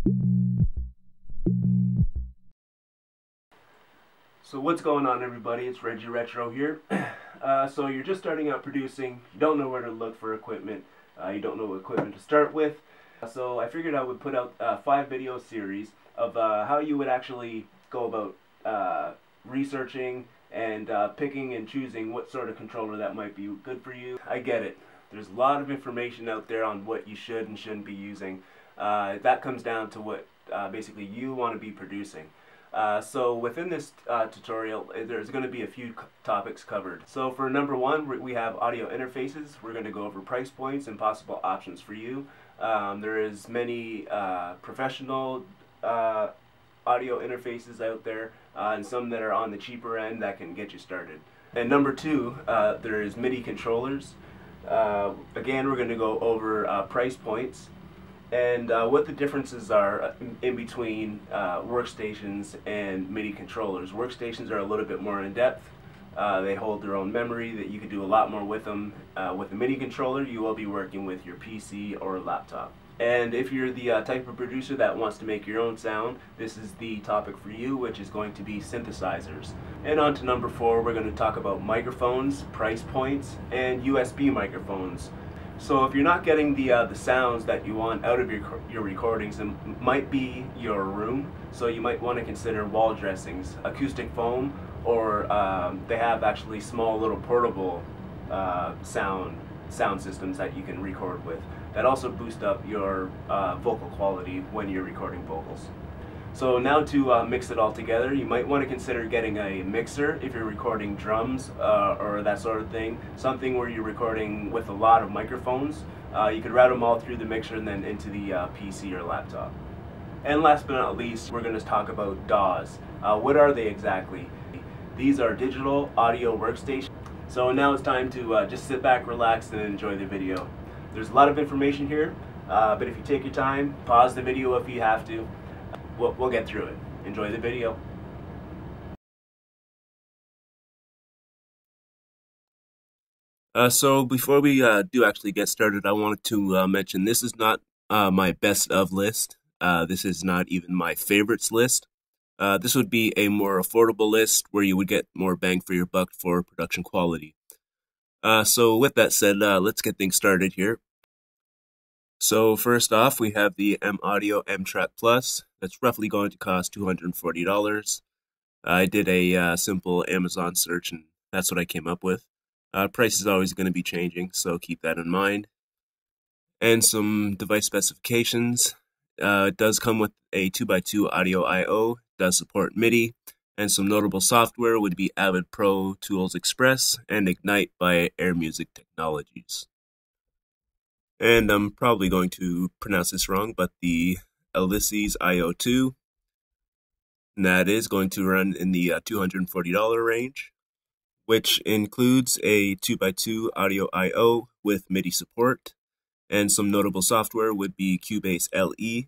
So what's going on, everybody? It's Reggie Retro here. So you're just starting out producing, you don't know where to look for equipment, you don't know what equipment to start with. So I figured I would put out a 5-video series of how you would actually go about researching and picking and choosing what sort of controller that might be good for you. I get it. There's a lot of information out there on what you should and shouldn't be using. That comes down to what basically you want to be producing. So within this tutorial, there's going to be a few topics covered. So for number one, we have audio interfaces. We're going to go over price points and possible options for you. There is many professional audio interfaces out there, and some that are on the cheaper end that can get you started. And number two, there is MIDI controllers. Again, we're going to go over price points and what the differences are in between workstations and MIDI controllers. Workstations are a little bit more in depth. They hold their own memory that you can do a lot more with them. With a MIDI controller, you will be working with your PC or laptop. And if you're the type of producer that wants to make your own sound, this is the topic for you, which is going to be synthesizers. And on to number four, we're going to talk about microphones, price points, and USB microphones. So if you're not getting the sounds that you want out of your recordings, it might be your room, so you might want to consider wall dressings, acoustic foam, or they have actually small little portable sound systems that you can record with that also boost up your vocal quality when you're recording vocals. So now to mix it all together, you might want to consider getting a mixer if you're recording drums or that sort of thing. Something where you're recording with a lot of microphones. You could route them all through the mixer and then into the PC or laptop. And last but not least, we're going to talk about DAWs. What are they exactly? These are digital audio workstations. So now it's time to just sit back, relax, and enjoy the video. There's a lot of information here, but if you take your time, pause the video if you have to. We'll get through it. Enjoy the video. So before we do actually get started, I wanted to mention this is not my best of list. This is not even my favorites list. This would be a more affordable list where you would get more bang for your buck for production quality. So with that said, let's get things started here. So first off, we have the M-Audio M-Track Plus. That's roughly going to cost $240. I did a simple Amazon search, and that's what I came up with. Price is always going to be changing, so keep that in mind. And some device specifications. It does come with a 2x2 audio I/O, does support MIDI, and some notable software would be Avid Pro Tools Express and Ignite by Air Music Technologies. And I'm probably going to pronounce this wrong, but the Ulysses IO2, and that is going to run in the $240 range, which includes a 2x2 audio I/O with MIDI support, and some notable software would be Cubase LE.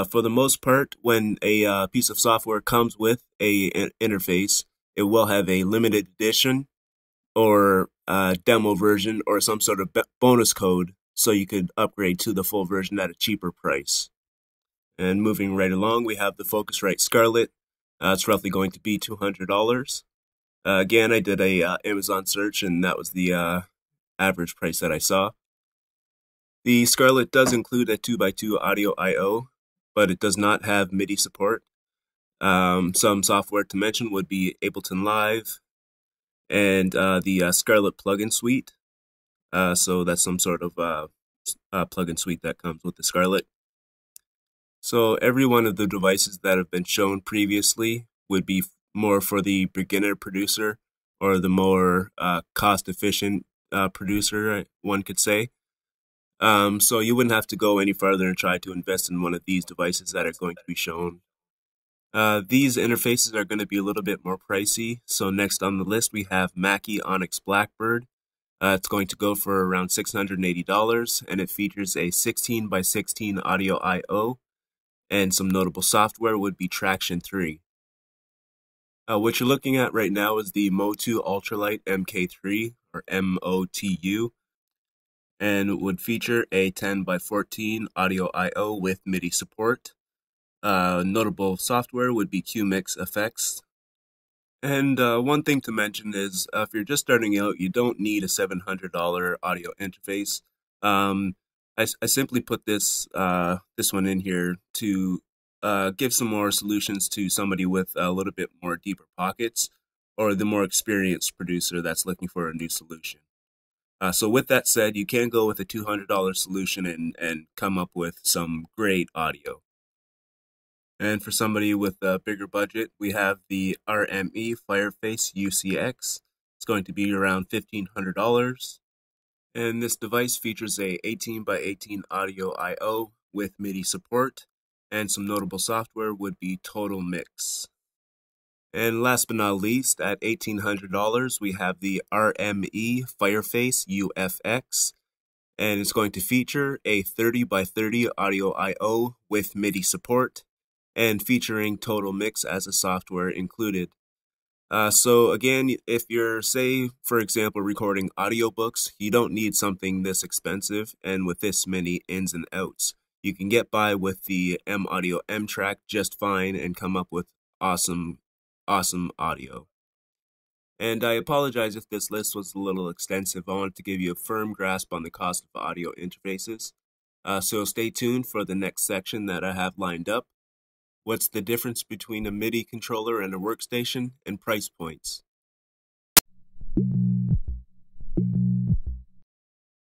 For the most part, when a piece of software comes with an interface, it will have a limited edition or demo version or some sort of bonus code, so you could upgrade to the full version at a cheaper price. And moving right along, we have the Focusrite Scarlett. It's roughly going to be $200. Again, I did a Amazon search, and that was the average price that I saw. The Scarlett does include a 2x2 audio I/O, but it does not have MIDI support. Some software to mention would be Ableton Live and the Scarlett plugin suite. So that's some sort of plugin suite that comes with the Scarlett. So every one of the devices that have been shown previously would be more for the beginner producer or the more cost-efficient producer, one could say. So you wouldn't have to go any farther and try to invest in one of these devices that are going to be shown. These interfaces are going to be a little bit more pricey. So next on the list, we have Mackie Onyx Blackbird. It's going to go for around $680, and it features a 16x16 audio I/O, and some notable software would be Traction 3. What you're looking at right now is the Motu Ultralight MK3, or MOTU, and would feature a 10x14 audio I/O with MIDI support. notable software would be QMix FX. And one thing to mention is if you're just starting out, you don't need a $700 audio interface. I simply put this one in here to give some more solutions to somebody with a little bit more deeper pockets, or the more experienced producer that's looking for a new solution. So with that said, you can go with a $200 solution and come up with some great audio. And for somebody with a bigger budget, we have the RME Fireface UCX. It's going to be around $1,500. And this device features a 18 by 18 audio I/O with MIDI support, and some notable software would be Total Mix. And last but not least, at $1,800, we have the RME Fireface UFX, and it's going to feature a 30 by 30 audio I/O with MIDI support, and featuring Total Mix as a software included. So again, if you're, say, for example, recording audiobooks, you don't need something this expensive and with this many ins and outs. You can get by with the M Audio M track just fine and come up with awesome audio. And I apologize if this list was a little extensive. I wanted to give you a firm grasp on the cost of audio interfaces. So stay tuned for the next section that I have lined up. What's the difference between a MIDI controller and a workstation, and price points?